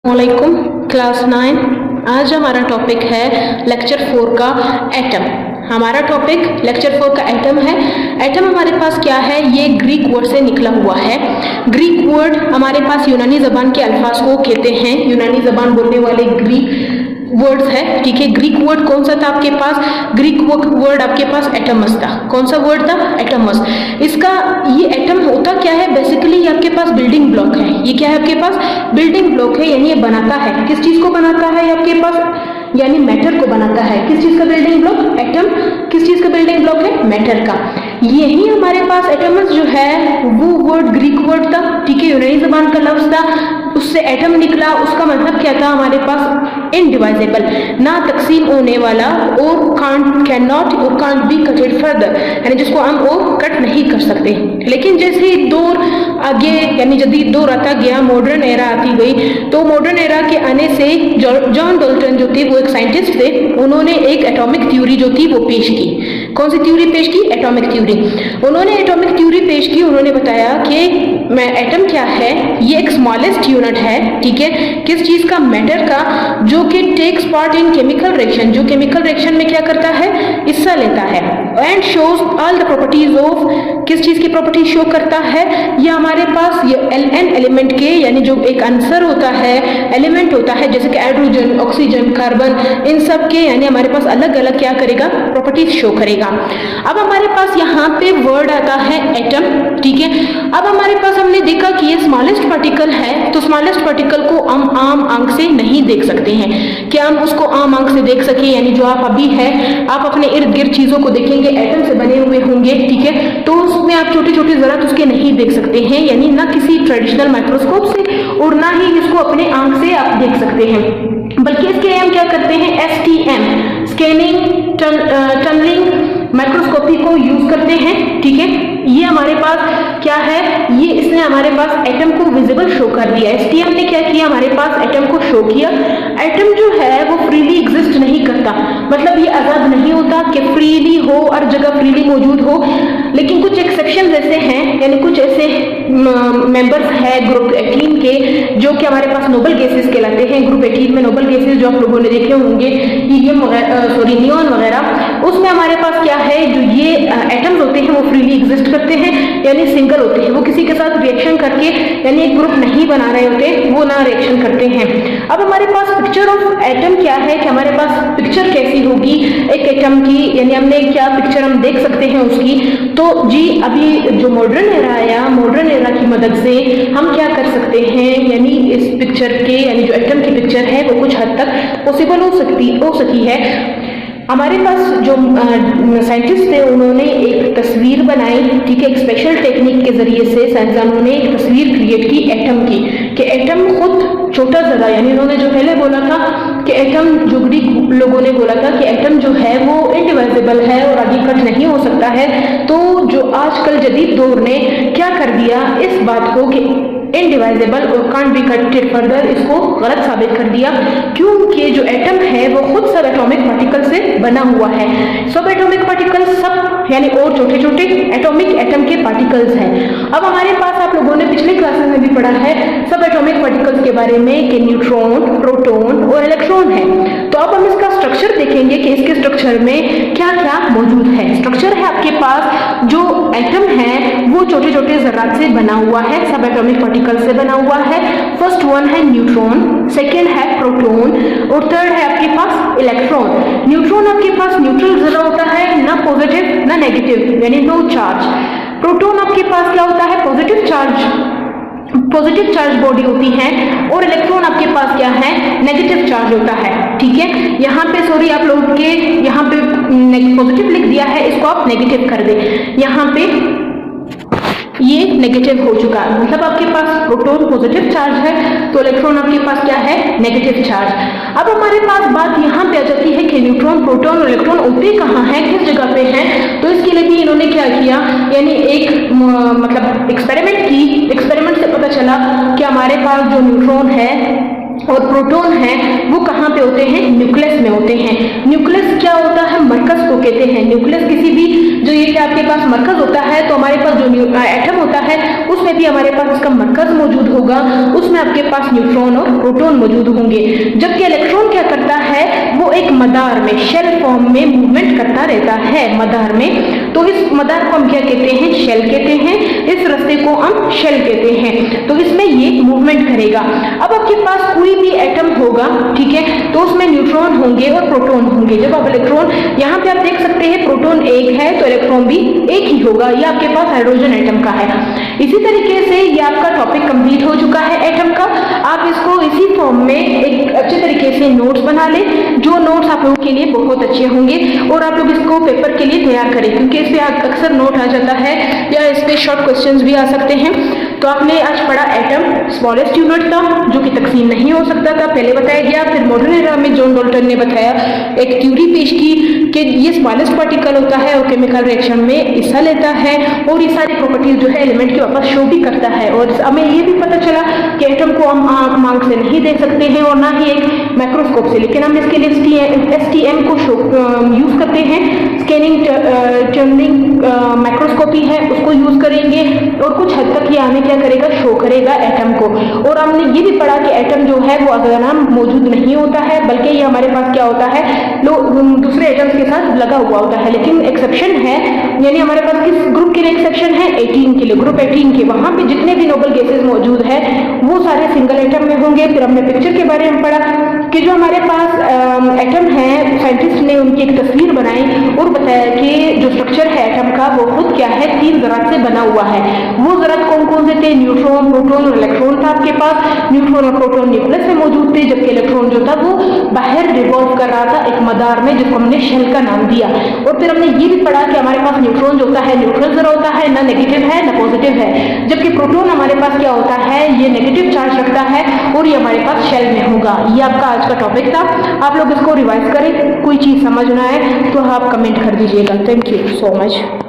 वालेकुम क्लास 9। आज हमारा टॉपिक है लेक्चर 4 का एटम। हमारा टॉपिक लेक्चर 4 का एटम है। एटम हमारे पास क्या है, ये ग्रीक वर्ड से निकला हुआ है। ग्रीक वर्ड हमारे पास यूनानी ज़बान के अल्फाज को कहते हैं, यूनानी ज़बान बोलने वाले ग्रीक वर्ड्स है। ठीक है, ग्रीक वर्ड कौन सा था आपके पास? ग्रीक वर्ड आपके पास एटमस था। कौन सा वर्ड था? एटमस। इसका ये एटम होता क्या है? बेसिकली ये आपके पास बिल्डिंग ब्लॉक है। ये क्या है आपके पास? बिल्डिंग ब्लॉक है, यानी ये बनाता है। किस चीज को बनाता है? आपके पास यानी मैटर को बनाता है। किस चीज का बिल्डिंग ब्लॉक? एटम किस चीज का बिल्डिंग ब्लॉक है? मैटर का। यही हमारे पास एटमस जो है वो वर्ड ग्रीक वर्ड था। ठीक है, यूनानी जबान का लफ्ज था, उससे एटम निकला। उसका मतलब क्या था हमारे पास? इनडिवाइजेबल, ना तकसीम होने वाला, और कैन नॉट और कांट बी कटेड फर्दर, यानी जिसको हम और कट नहीं कर सकते। लेकिन जैसे ही दौर आगे यानी जदीद दौर आता गया, मॉडर्न एरा आती गई, तो मॉडर्न एरा के आने से जॉन डाल्टन जो थे वो एक साइंटिस्ट थे, उन्होंने एक एटॉमिक थ्योरी जो थी वो पेश की। कौन सी थ्योरी पेश की? Atomic theory. उन्होंने एटॉमिक थ्योरी पेश की। उन्होंने बताया कि एटम क्या है, ये एक स्मॉलेस्ट यूनिट है। ठीक है, किस चीज का? मैटर का, जो कि takes part in chemical reaction, जो केमिकल रिएक्शन में क्या करता है? हिस्सा लेता है। And shows all the properties of, किस चीज की प्रॉपर्टी शो करता है? ये हमारे पास ये एन एलिमेंट के, यानी जो एक आंसर होता है, एलिमेंट होता है, जैसे कि हाइड्रोजन, ऑक्सीजन, कार्बन, इन सब के यानी हमारे पास अलग अलग क्या करेगा? प्रॉपर्टीज शो करेगा। अब हमारे पास यहाँ पे वर्ड आता है एटम। ठीक है, अब हमारे पास हमने देखा कि ये स्मॉलेस्ट पार्टिकल है, तो स्मॉलेस्ट पार्टिकल को हम आम आंख से नहीं देख सकते हैं। क्या हम उसको आम आंख से देख सके? यानी जो आप अभी है, आप अपने इर्द गिर्द चीजों को देखेंगे, एटम से बने हुए होंगे। ठीक है, तो उसमें आप छोटे छोटे ज़रात उसके नहीं देख सकते हैं, यानी ना किसी ट्रेडिशनल माइक्रोस्कोप से और ना ही इसको अपने आंख से आप देख सकते हैं, बल्कि इसके लिए हम क्या करते हैं? STM, स्कैनिंग टनलिंग माइक्रोस्कोपी को यूज करते हैं। ठीक है, ये हमारे पास क्या है? ये इसने हमारे पास एटम को विजिबल शो कर दिया। STM ने क्या किया? हमारे पास एटम को शो किया। एटम जो है वो फ्रीली एग्जिस्ट नहीं करता, मतलब ये आजाद नहीं होता कि फ्रीली हो, हर जगह फ्रीली मौजूद हो। लेकिन कुछ एक्सेप्शन ऐसे हैं, यानी कुछ ऐसे मेंबर्स है ग्रुप 18 के, जो कि हमारे पास नोबल गैसेस कहलाते हैं। ग्रुप 18 में नोबल गैसेस जो आप लोगों ने देखे होंगे, हीलियम नियॉन वगैरह, उसमें हमारे पास क्या है? जो ये एटम्स होते हैं वो फ्रीली एग्जिस्ट करते हैं, यानी सिंगल होते हैं, वो किसी के साथ रिएक्शन करके यानी एक ग्रुप नहीं बना रहे होते, वो ना रिएक्शन करते हैं। अब हमारे पास पिक्चर ऑफ एटम क्या है कि हमारे पास पिक्चर कैसी होगी एक एटम की, यानी हमने क्या पिक्चर हम देख सकते हैं उसकी। तो जी अभी जो मॉडर्न एरा आया, मॉडर्न एरा की मदद से हम क्या कर सकते हैं, यानी इस पिक्चर के, यानी जो एटम की पिक्चर है वो कुछ हद तक पॉसिबल हो सकी है। हमारे पास जो साइंटिस्ट थे उन्होंने एक तस्वीर बनाई। ठीक है, एक स्पेशल टेक्निक के जरिए से साइंसदानों ने एक तस्वीर क्रिएट की एटम की, कि एटम खुद छोटा जरा, यानी उन्होंने जो पहले बोला था कि एटम, जो ग्रीक लोगों ने बोला था कि एटम जो है वो इनडिवाइजेबल है और आगे कट नहीं हो सकता है, तो जो आजकल जदीद दौर ने क्या कर दिया इस बात को कि इनडिवाइजेबल और कांट बी कटेड फर्दर, इसको गलत साबित कर दिया, क्योंकि जो एटम है वो खुद सब एटॉमिक पार्टिकल से बना हुआ है। सब एटॉमिक पार्टिकल सब यानी और छोटे छोटे एटॉमिक एटम के पार्टिकल्स हैं। अब हमारे पास आप लोगों ने पिछले क्लासेस में भी पढ़ा है सब एटॉमिक पार्टिकल्स के बारे में कि न्यूट्रॉन, प्रोटॉन और इलेक्ट्रॉन है। तो अब हम इसका स्ट्रक्चर देखेंगे कि इसके स्ट्रक्चर में क्या क्या मौजूद है। स्ट्रक्चर है आपके पास, जो एटम है वो छोटे छोटे जरात से बना हुआ है, सब एटॉमिक पार्टिकल से बना हुआ है। फर्स्ट वन है न्यूट्रॉन, सेकेंड है प्रोटॉन और थर्ड है आपके पास इलेक्ट्रॉन। न्यूट्रॉन आपके पास न्यूट्रल जरा होता है, ना पॉजिटिव ना नेगेटिव, यानी नो चार्ज। प्रोटॉन आपके पास क्या होता है? पॉजिटिव चार्ज बॉडी होती है, और इलेक्ट्रॉन आपके पास क्या है? नेगेटिव चार्ज होता है। ठीक है, यहाँ पे सॉरी आप लोग के यहाँ पे पॉजिटिव लिख दिया है, इसको आप नेगेटिव कर दे। यहाँ पे ये नेगेटिव हो चुका है, मतलब आपके पास प्रोटॉन पॉजिटिव चार्ज है तो इलेक्ट्रॉन आपके पास क्या है? Negative charge. अब हमारे पास बात यहाँ पे आ जाती है कि न्यूट्रॉन, प्रोटॉन और इलेक्ट्रॉन होते कहाँ हैं, किस जगह पे हैं। तो इसके लिए भी इन्होंने क्या किया, यानी एक मतलब एक्सपेरिमेंट की। एक्सपेरिमेंट से पता चला कि हमारे पास जो न्यूट्रॉन है और प्रोटॉन है वो कहाँ पे होते हैं? न्यूक्लियस में होते हैं। न्यूक्लियस क्या होता है? मरकज को कहते हैं। न्यूक्लियस किसी भी जो ये कि आपके पास मरकज होता है, तो हमारे पास जो एटम होता है उसमें में भी हमारे पास इसका मरकज मौजूद होगा, उसमें आपके पास न्यूट्रॉन और प्रोटॉन मौजूद होंगे। जबकि इलेक्ट्रॉन क्या करता है, वो एक मदार में शेल फॉर्म में मूवमेंट करता रहता है मदार में। तो इस मदार को हम क्या कहते हैं, शेल कहते हैं। इस रास्ते को हम शेल कहते हैं। तो इसमें ये मूवमेंट करेगा। अब आपके पास कोई भी एटम होगा, ठीक है, तो उसमें न्यूट्रॉन होंगे और प्रोटॉन होंगे। जब आप इलेक्ट्रॉन, यहाँ पे आप देख सकते हैं प्रोटॉन एक है तो इलेक्ट्रॉन भी एक ही होगा। ये आपके पास हाइड्रोजन एटम का है। इसी तरीके से ये आपका टॉपिक कंप्लीट हो चुका है एटम का। आप इसको इसी फॉर्म में एक अच्छे तरीके से नोट्स बना लें, जो नोट्स आप लोगों के लिए बहुत अच्छे होंगे, और आप लोग इसको पेपर के लिए तैयार करें, क्योंकि इस पे अक्सर नोट आ जाता है या इस पे शॉर्ट क्वेश्चंस भी आ सकते हैं। तो आपने आज पढ़ा एटम स्मॉलेस्ट यूनिट था, जो कि तकसीम नहीं हो सकता था, पहले बताया गया। फिर मॉडर्न एरा में जॉन डाल्टन ने बताया, एक थ्योरी पेश की कि ये स्मॉलेस्ट पार्टिकल होता है और केमिकल रिएक्शन में हिस्सा लेता है, और ये सारी प्रॉपर्टीज जो है एलिमेंट के वापस शो भी करता है। और हमें ये भी पता चला कि एटम को हम आंख मांग से नहीं देख सकते हैं और ना ही एक माइक्रोस्कोप से, लेकिन हम इसके लिए STM को यूज करते हैं। स्कैनिंग टनलिंग माइक्रोस्कोपी है, उसको यूज करेंगे, और कुछ हद तक ये हमें क्या करेगा, शो करेगा एटम को। और हमने ये भी पढ़ा कि एटम जो है वो अगरनाम मौजूद नहीं होता है, बल्कि ये हमारे पास क्या होता है, दूसरे एटम्स के साथ लगा हुआ होता है। लेकिन एक्सेप्शन है, यानी हमारे पास किस ग्रुप के लिए एक्सेप्शन है, 18 के लिए, ग्रुप 18 के। वहां पे जितने भी नोबल गैसेज मौजूद है वो सारे सिंगल एटम में होंगे। फिर हमने पिक्चर के बारे में पढ़ा कि जो हमारे पास एटम है, साइंटिस्ट ने उनकी एक तस्वीर बनाई और बताया कि जो स्ट्रक्चर है एटम का वो खुद क्या है, 3 ज़रात से बना हुआ है। वो ज़रात कौन कौन से थे, न्यूट्रॉन, प्रोटॉन और इलेक्ट्रॉन था आपके पास। न्यूट्रॉन और प्रोटॉन न्यूक्लियस में मौजूद थे, जबकि इलेक्ट्रॉन जो था वो बाहर रिवॉल्व कर रहा था एक मदार में, जिसको हमने शेल का नाम दिया। और फिर हमने ये भी पढ़ा कि हमारे पास न्यूट्रॉन जो होता है न्यूट्रल जरा होता है, ना नेगेटिव है ना पॉजिटिव है, जबकि प्रोटॉन हमारे पास क्या होता है, ये नेगेटिव चार्ज रखता है और ये हमारे पास शेल में होगा। ये आपका आज का टॉपिक था। आप लोग इसको रिवाइज करें, कोई चीज समझ ना आए तो आप कमेंट कर दीजिएगा। Thank you so much.